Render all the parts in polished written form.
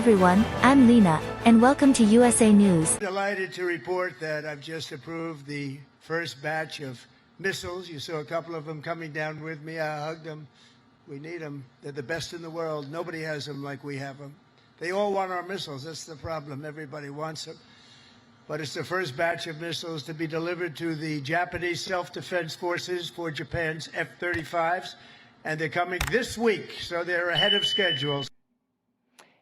everyone, I'm Lena, and welcome to USA News. Delighted to report that I've just approved the first batch of missiles. You saw a couple of them coming down with me. I hugged them. We need them. They're the best in the world. Nobody has them like we have them. They all want our missiles. That's the problem. Everybody wants them. But it's the first batch of missiles to be delivered to the Japanese self-defense forces for Japan's F-35s. And they're coming this week, so they're ahead of schedule.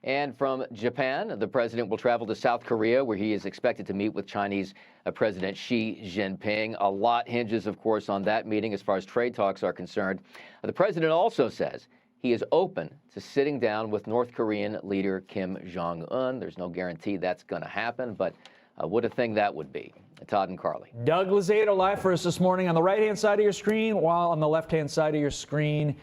And from Japan, the president will travel to South Korea, where he is expected to meet with Chinese President Xi Jinping. A lot hinges, of course, on that meeting as far as trade talks are concerned. The president also says he is open to sitting down with North Korean leader Kim Jong-un. There's no guarantee that's going to happen, but what a thing that would be. Todd and Carly. Doug Lozado live for us this morning on the right-hand side of your screen, while on the left-hand side of your screen,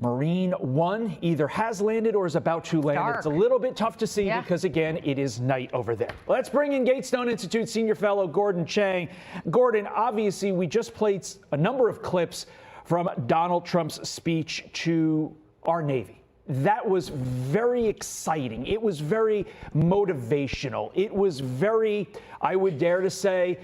Marine One either has landed or is about to land. Dark. It's a little bit tough to see because, again, it is night over there. Let's bring in Gatestone Institute senior fellow Gordon Chang. Gordon, obviously, we just played a number of clips from Donald Trump's speech to our Navy. That was very exciting. It was very motivational. It was very, I would dare to say,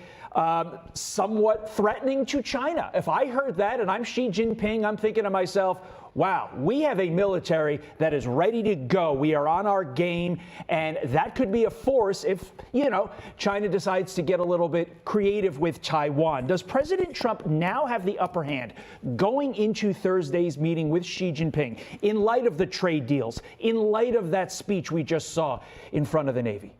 somewhat threatening to China. If I heard that and I'm Xi Jinping, I'm thinking to myself, wow, we have a military that is ready to go. We are on our game, and that could be a force if, China decides to get a little bit creative with Taiwan. Does President Trump now have the upper hand going into Thursday's meeting with Xi Jinping in light of the trade deals, in light of that speech we just saw in front of the Navy?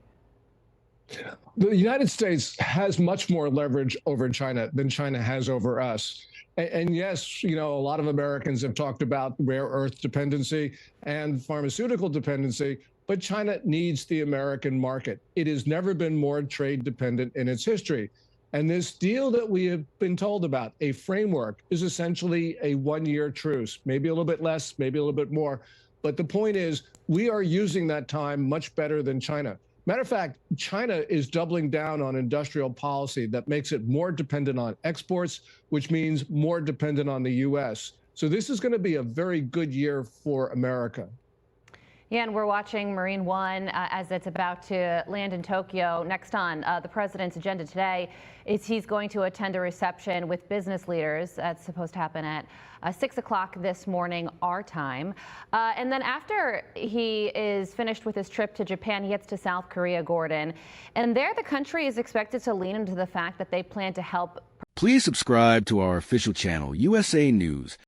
The United States has much more leverage over China than China has over us. And yes, a lot of Americans have talked about rare earth dependency and pharmaceutical dependency, but China needs the American market. It has never been more trade dependent in its history. And this deal that we have been told about, a framework, is essentially a one-year truce, maybe a little bit less, maybe a little bit more. But the point is, we are using that time much better than China. Matter of fact, China is doubling down on industrial policy that makes it more dependent on exports, which means more dependent on the U.S. So this is going to be a very good year for America. Yeah, and we're watching Marine One as it's about to land in Tokyo. Next on the president's agenda today is he's going to attend a reception with business leaders. That's supposed to happen at 6 o'clock this morning, our time. And then after he is finished with his trip to Japan, he heads to South Korea, Gordon. And there the country is expected to lean into the fact that they plan to help. Please subscribe to our official channel, USA News.